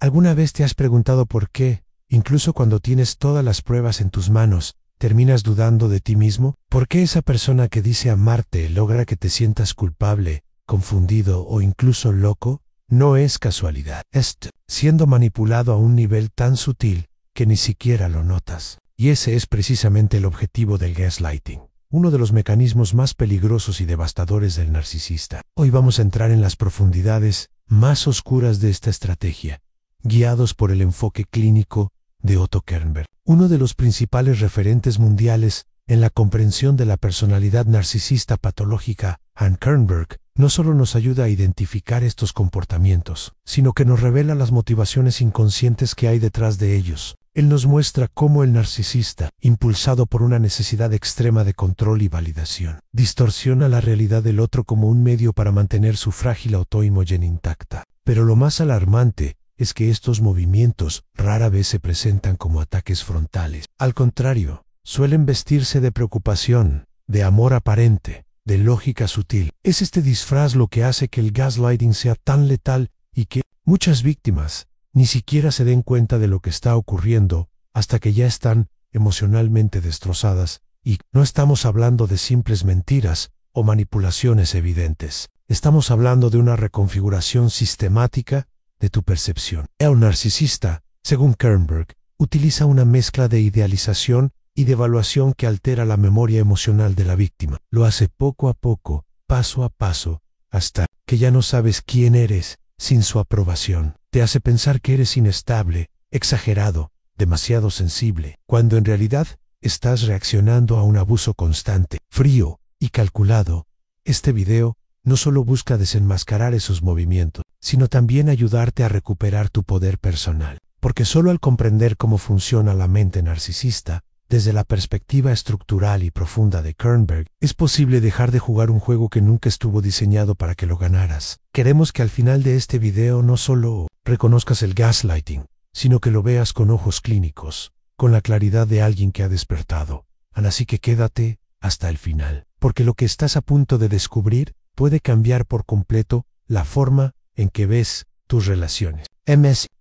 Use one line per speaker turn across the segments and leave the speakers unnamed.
¿Alguna vez te has preguntado por qué, incluso cuando tienes todas las pruebas en tus manos, terminas dudando de ti mismo? ¿Por qué esa persona que dice amarte logra que te sientas culpable, confundido o incluso loco? No es casualidad. Estás siendo manipulado a un nivel tan sutil que ni siquiera lo notas. Y ese es precisamente el objetivo del gaslighting, uno de los mecanismos más peligrosos y devastadores del narcisista. Hoy vamos a entrar en las profundidades más oscuras de esta estrategia, guiados por el enfoque clínico de Otto Kernberg, uno de los principales referentes mundiales en la comprensión de la personalidad narcisista patológica. Kernberg no solo nos ayuda a identificar estos comportamientos, sino que nos revela las motivaciones inconscientes que hay detrás de ellos. Él nos muestra cómo el narcisista, impulsado por una necesidad extrema de control y validación, distorsiona la realidad del otro como un medio para mantener su frágil autoimagen intacta. Pero lo más alarmante es que estos movimientos rara vez se presentan como ataques frontales. Al contrario, suelen vestirse de preocupación, de amor aparente, de lógica sutil. Es este disfraz lo que hace que el gaslighting sea tan letal y que muchas víctimas ni siquiera se den cuenta de lo que está ocurriendo hasta que ya están emocionalmente destrozadas. Y no estamos hablando de simples mentiras o manipulaciones evidentes. Estamos hablando de una reconfiguración sistemática de tu percepción. El narcisista, según Kernberg, utiliza una mezcla de idealización y de evaluación que altera la memoria emocional de la víctima. Lo hace poco a poco, paso a paso, hasta que ya no sabes quién eres sin su aprobación. Te hace pensar que eres inestable, exagerado, demasiado sensible, cuando en realidad estás reaccionando a un abuso constante, frío y calculado. Este video no solo busca desenmascarar esos movimientos, sino también ayudarte a recuperar tu poder personal. Porque solo al comprender cómo funciona la mente narcisista, desde la perspectiva estructural y profunda de Kernberg, es posible dejar de jugar un juego que nunca estuvo diseñado para que lo ganaras. Queremos que al final de este video no solo reconozcas el gaslighting, sino que lo veas con ojos clínicos, con la claridad de alguien que ha despertado. Así que quédate hasta el final, porque lo que estás a punto de descubrir puede cambiar por completo la forma en que ves tus relaciones.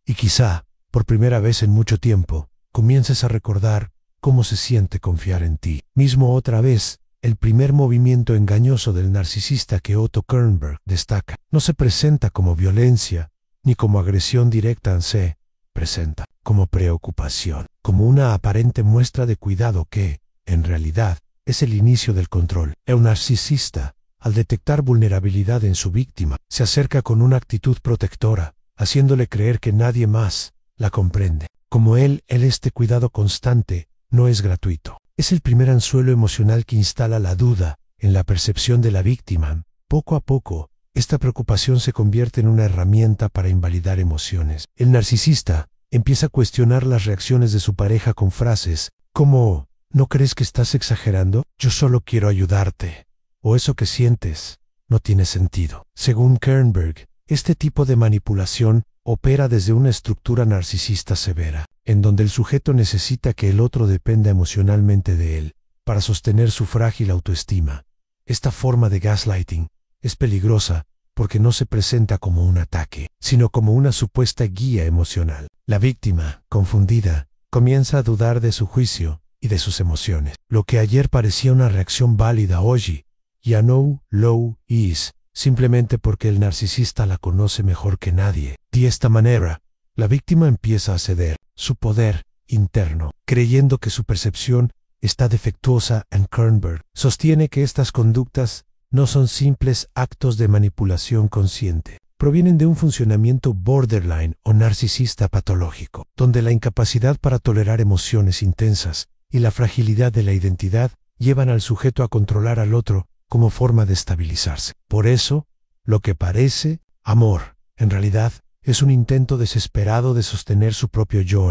Y quizá, por primera vez en mucho tiempo, comiences a recordar cómo se siente confiar en ti mismo otra vez. El primer movimiento engañoso del narcisista que Otto Kernberg destaca no se presenta como violencia ni como agresión directa, se presenta como preocupación, como una aparente muestra de cuidado que, en realidad, es el inicio del control. El narcisista, al detectar vulnerabilidad en su víctima, se acerca con una actitud protectora, haciéndole creer que nadie más la comprende. Como este cuidado constante no es gratuito. Es el primer anzuelo emocional que instala la duda en la percepción de la víctima. Poco a poco, esta preocupación se convierte en una herramienta para invalidar emociones. El narcisista empieza a cuestionar las reacciones de su pareja con frases como ¿no crees que estás exagerando? Yo solo quiero ayudarte. O eso que sientes no tiene sentido. Según Kernberg, este tipo de manipulación opera desde una estructura narcisista severa, en donde el sujeto necesita que el otro dependa emocionalmente de él para sostener su frágil autoestima. Esta forma de gaslighting es peligrosa porque no se presenta como un ataque, sino como una supuesta guía emocional. La víctima, confundida, comienza a dudar de su juicio y de sus emociones. Lo que ayer parecía una reacción válida hoy ya no lo es, simplemente porque el narcisista la conoce mejor que nadie. De esta manera, la víctima empieza a ceder su poder interno, creyendo que su percepción está defectuosa. Kernberg sostiene que estas conductas no son simples actos de manipulación consciente. Provienen de un funcionamiento borderline o narcisista patológico, donde la incapacidad para tolerar emociones intensas y la fragilidad de la identidad llevan al sujeto a controlar al otro como forma de estabilizarse. Por eso, lo que parece amor, en realidad, es un intento desesperado de sostener su propio yo.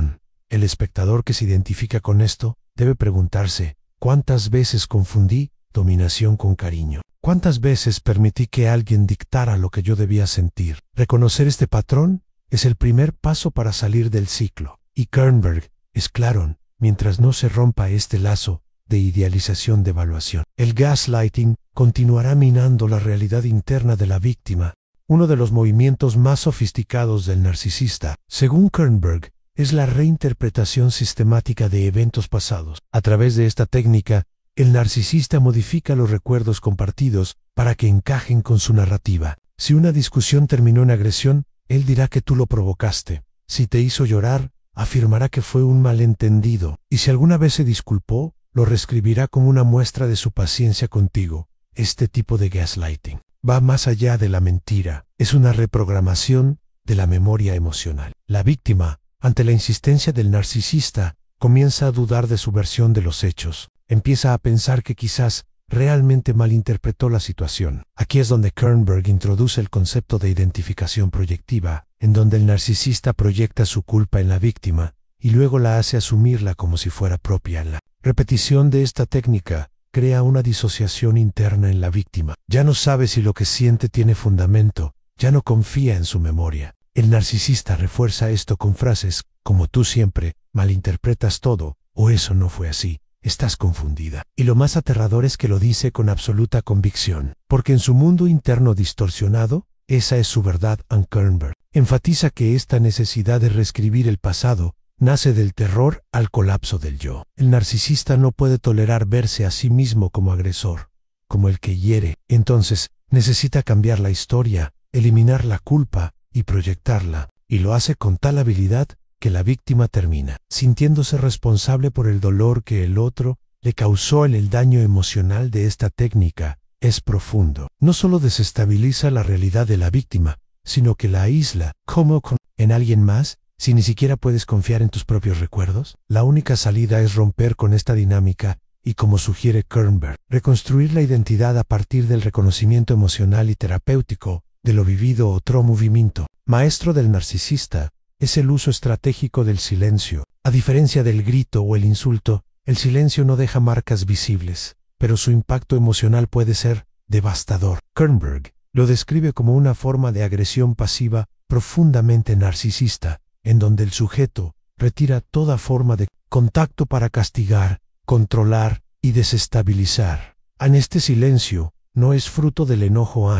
El espectador que se identifica con esto debe preguntarse, ¿cuántas veces confundí dominación con cariño? ¿Cuántas veces permití que alguien dictara lo que yo debía sentir? Reconocer este patrón es el primer paso para salir del ciclo. Y Kernberg es claro, mientras no se rompa este lazo de idealización de evaluación, el gaslighting continuará minando la realidad interna de la víctima Uno de los movimientos más sofisticados del narcisista, según Kernberg, es la reinterpretación sistemática de eventos pasados. A través de esta técnica, el narcisista modifica los recuerdos compartidos para que encajen con su narrativa. Si una discusión terminó en agresión, él dirá que tú lo provocaste. Si te hizo llorar, afirmará que fue un malentendido. Y si alguna vez se disculpó, lo reescribirá como una muestra de su paciencia contigo. Este tipo de gaslighting va más allá de la mentira. Es una reprogramación de la memoria emocional. La víctima, ante la insistencia del narcisista, comienza a dudar de su versión de los hechos. Empieza a pensar que quizás realmente malinterpretó la situación. Aquí es donde Kernberg introduce el concepto de identificación proyectiva, en donde el narcisista proyecta su culpa en la víctima y luego la hace asumirla como si fuera propia. La repetición de esta técnica crea una disociación interna en la víctima. Ya no sabe si lo que siente tiene fundamento, ya no confía en su memoria. El narcisista refuerza esto con frases como tú siempre malinterpretas todo o eso no fue así. Estás confundida. Y lo más aterrador es que lo dice con absoluta convicción, porque en su mundo interno distorsionado, esa es su verdad. Kernberg enfatiza que esta necesidad de reescribir el pasado nace del terror al colapso del yo. El narcisista no puede tolerar verse a sí mismo como agresor, como el que hiere. Entonces, necesita cambiar la historia, eliminar la culpa y proyectarla, y lo hace con tal habilidad que la víctima termina sintiéndose responsable por el dolor que el otro le causó. El daño emocional de esta técnica es profundo. No solo desestabiliza la realidad de la víctima, sino que la aísla. ¿Cómo en alguien más? Si ni siquiera puedes confiar en tus propios recuerdos. La única salida es romper con esta dinámica y, como sugiere Kernberg, reconstruir la identidad a partir del reconocimiento emocional y terapéutico de lo vivido. Otro movimiento maestro del narcisista es el uso estratégico del silencio. A diferencia del grito o el insulto, el silencio no deja marcas visibles, pero su impacto emocional puede ser devastador. Kernberg lo describe como una forma de agresión pasiva profundamente narcisista, en donde el sujeto retira toda forma de contacto para castigar, controlar y desestabilizar. Este silencio no es fruto del enojo,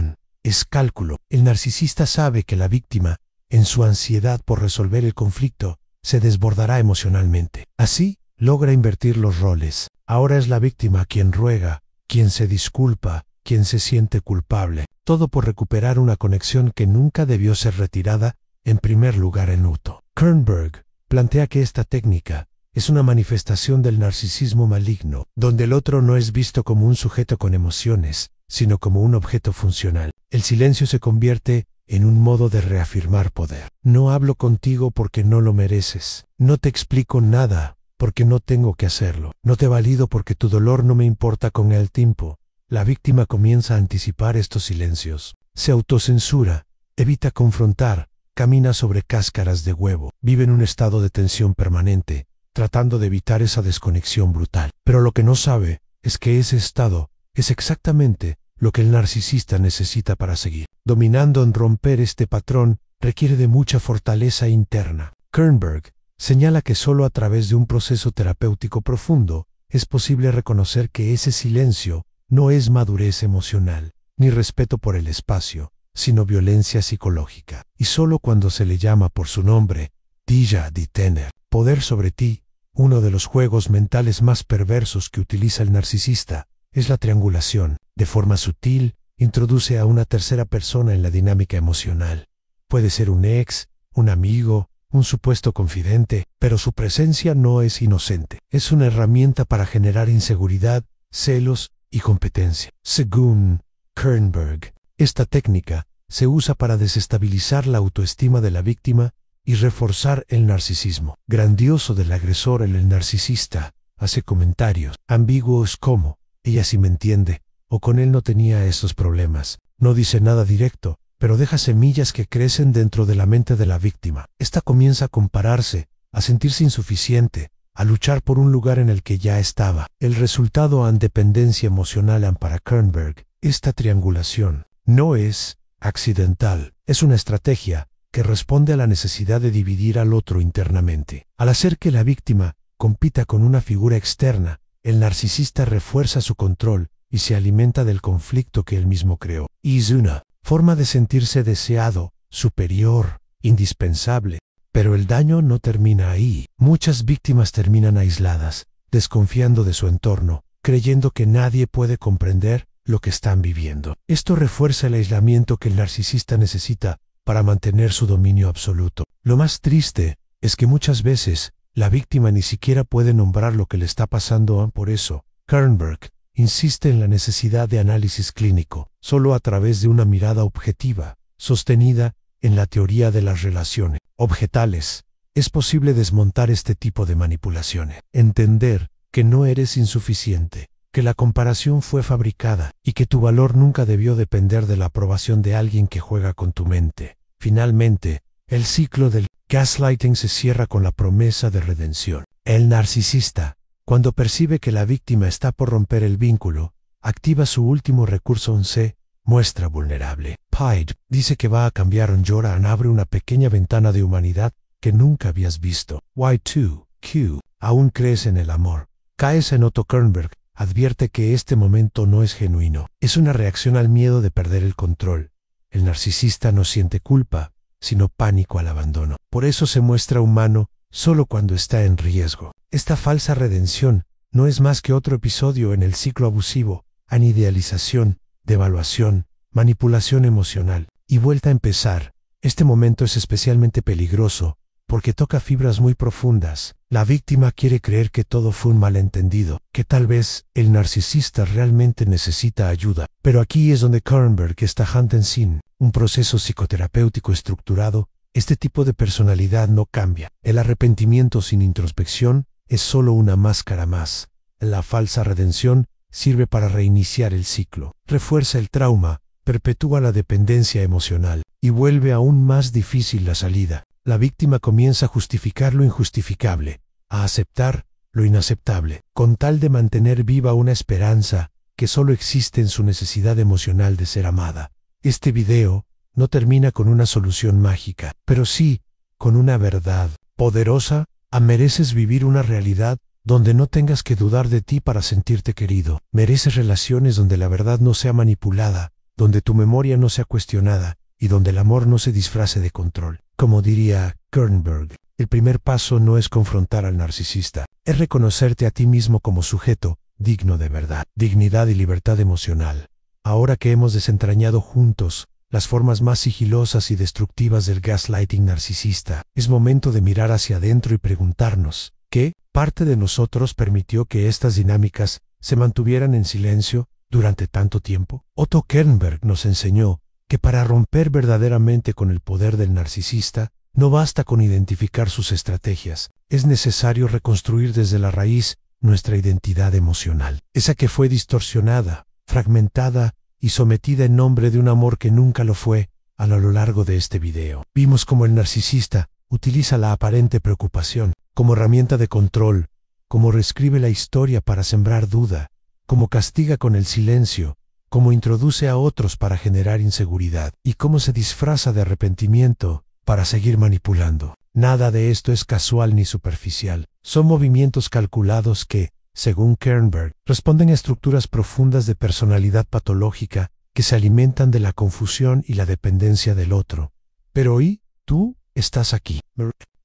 es cálculo. El narcisista sabe que la víctima, en su ansiedad por resolver el conflicto, se desbordará emocionalmente. Así, logra invertir los roles. Ahora es la víctima quien ruega, quien se disculpa, quien se siente culpable. Todo por recuperar una conexión que nunca debió ser retirada, en primer lugar en luto. Kernberg plantea que esta técnica es una manifestación del narcisismo maligno, donde el otro no es visto como un sujeto con emociones, sino como un objeto funcional. El silencio se convierte en un modo de reafirmar poder. No hablo contigo porque no lo mereces. No te explico nada porque no tengo que hacerlo. No te valido porque tu dolor no me importa. Con el tiempo, la víctima comienza a anticipar estos silencios. Se autocensura, evita confrontar, camina sobre cáscaras de huevo. Vive en un estado de tensión permanente, tratando de evitar esa desconexión brutal. Pero lo que no sabe es que ese estado es exactamente lo que el narcisista necesita para seguir. Dominando. En romper este patrón requiere de mucha fortaleza interna. Kernberg señala que solo a través de un proceso terapéutico profundo es posible reconocer que ese silencio no es madurez emocional, ni respeto por el espacio, sino violencia psicológica. Y solo cuando se le llama por su nombre, Dija di tener poder sobre ti, uno de los juegos mentales más perversos que utiliza el narcisista es la triangulación. De forma sutil, introduce a una tercera persona en la dinámica emocional. Puede ser un ex, un amigo, un supuesto confidente, pero su presencia no es inocente. Es una herramienta para generar inseguridad, celos y competencia. Según Kernberg, esta técnica se usa para desestabilizar la autoestima de la víctima y reforzar el narcisismo grandioso del agresor. El narcisista hace comentarios ambiguos como: ella sí me entiende, o con él no tenía estos problemas. No dice nada directo, pero deja semillas que crecen dentro de la mente de la víctima. Esta comienza a compararse, a sentirse insuficiente, a luchar por un lugar en el que ya estaba. El resultado en dependencia emocional. Para Kernberg, esta triangulación no es accidental, es una estrategia que responde a la necesidad de dividir al otro internamente. Al hacer que la víctima compita con una figura externa, el narcisista refuerza su control y se alimenta del conflicto que él mismo creó. Es una forma de sentirse deseado, superior, indispensable. Pero el daño no termina ahí. Muchas víctimas terminan aisladas, desconfiando de su entorno, creyendo que nadie puede comprender lo que están viviendo. Esto refuerza el aislamiento que el narcisista necesita para mantener su dominio absoluto. Lo más triste es que muchas veces la víctima ni siquiera puede nombrar lo que le está pasando. Por eso, Kernberg insiste en la necesidad de análisis clínico, solo a través de una mirada objetiva, sostenida en la teoría de las relaciones objetales. Es posible desmontar este tipo de manipulaciones, entender que no eres insuficiente, que la comparación fue fabricada y que tu valor nunca debió depender de la aprobación de alguien que juega con tu mente. Finalmente, el ciclo del gaslighting se cierra con la promesa de redención. El narcisista, cuando percibe que la víctima está por romper el vínculo, activa su último recurso. Se muestra vulnerable. Hyde dice que va a cambiar. Lloran abre una pequeña ventana de humanidad que nunca habías visto. Y2Q, aún crees en el amor. Caes en Otto Kernberg, advierte que este momento no es genuino. Es una reacción al miedo de perder el control. El narcisista no siente culpa, sino pánico al abandono. Por eso se muestra humano solo cuando está en riesgo. Esta falsa redención no es más que otro episodio en el ciclo abusivo, anidealización, devaluación, manipulación emocional y vuelta a empezar. Este momento es especialmente peligroso porque toca fibras muy profundas. La víctima quiere creer que todo fue un malentendido, que tal vez el narcisista realmente necesita ayuda. Pero aquí es donde Kernberg está sin un proceso psicoterapéutico estructurado. Este tipo de personalidad no cambia. El arrepentimiento sin introspección es solo una máscara más. La falsa redención sirve para reiniciar el ciclo, refuerza el trauma, perpetúa la dependencia emocional y vuelve aún más difícil la salida. La víctima comienza a justificar lo injustificable, a aceptar lo inaceptable, con tal de mantener viva una esperanza que solo existe en su necesidad emocional de ser amada. Este video no termina con una solución mágica, pero sí con una verdad poderosa. Mereces vivir una realidad donde no tengas que dudar de ti para sentirte querido. Mereces relaciones donde la verdad no sea manipulada, donde tu memoria no sea cuestionada y donde el amor no se disfrace de control. Como diría Kernberg, el primer paso no es confrontar al narcisista, es reconocerte a ti mismo como sujeto digno de verdad, dignidad y libertad emocional. Ahora que hemos desentrañado juntos las formas más sigilosas y destructivas del gaslighting narcisista, es momento de mirar hacia adentro y preguntarnos, ¿qué parte de nosotros permitió que estas dinámicas se mantuvieran en silencio durante tanto tiempo? Otto Kernberg nos enseñó que para romper verdaderamente con el poder del narcisista, no basta con identificar sus estrategias, es necesario reconstruir desde la raíz nuestra identidad emocional, esa que fue distorsionada, fragmentada y sometida en nombre de un amor que nunca lo fue. A lo largo de este video, vimos cómo el narcisista utiliza la aparente preocupación como herramienta de control, cómo reescribe la historia para sembrar duda, cómo castiga con el silencio, cómo introduce a otros para generar inseguridad y cómo se disfraza de arrepentimiento para seguir manipulando. Nada de esto es casual ni superficial. Son movimientos calculados que, según Kernberg, responden a estructuras profundas de personalidad patológica que se alimentan de la confusión y la dependencia del otro. Pero hoy, tú estás aquí,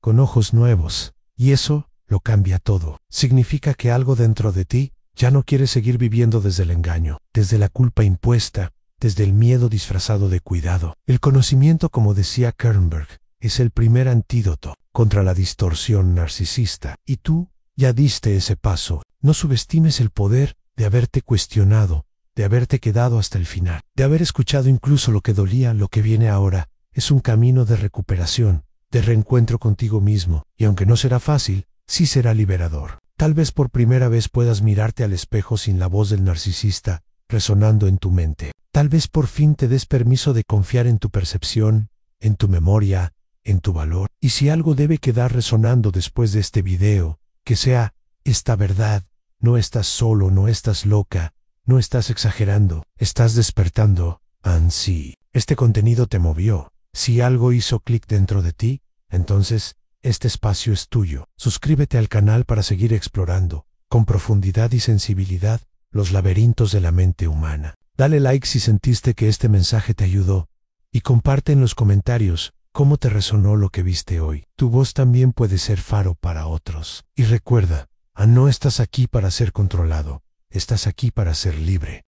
con ojos nuevos, y eso lo cambia todo. Significa que algo dentro de ti ya no quiere seguir viviendo desde el engaño, desde la culpa impuesta, desde el miedo disfrazado de cuidado. El conocimiento, como decía Kernberg, es el primer antídoto contra la distorsión narcisista. Y tú ya diste ese paso. No subestimes el poder de haberte cuestionado, de haberte quedado hasta el final, de haber escuchado incluso lo que dolía. Lo que viene ahora es un camino de recuperación, de reencuentro contigo mismo, y aunque no será fácil, sí será liberador. Tal vez por primera vez puedas mirarte al espejo sin la voz del narcisista resonando en tu mente. Tal vez por fin te des permiso de confiar en tu percepción, en tu memoria, en tu valor. Y si algo debe quedar resonando después de este video, que sea esta verdad: no estás solo, no estás loca, no estás exagerando, estás despertando. Sí, este contenido te movió. Si algo hizo clic dentro de ti, entonces este espacio es tuyo. Suscríbete al canal para seguir explorando, con profundidad y sensibilidad, los laberintos de la mente humana. Dale like si sentiste que este mensaje te ayudó, Y comparte en los comentarios cómo te resonó lo que viste hoy. Tu voz también puede ser faro para otros. Y recuerda, no estás aquí para ser controlado, estás aquí para ser libre.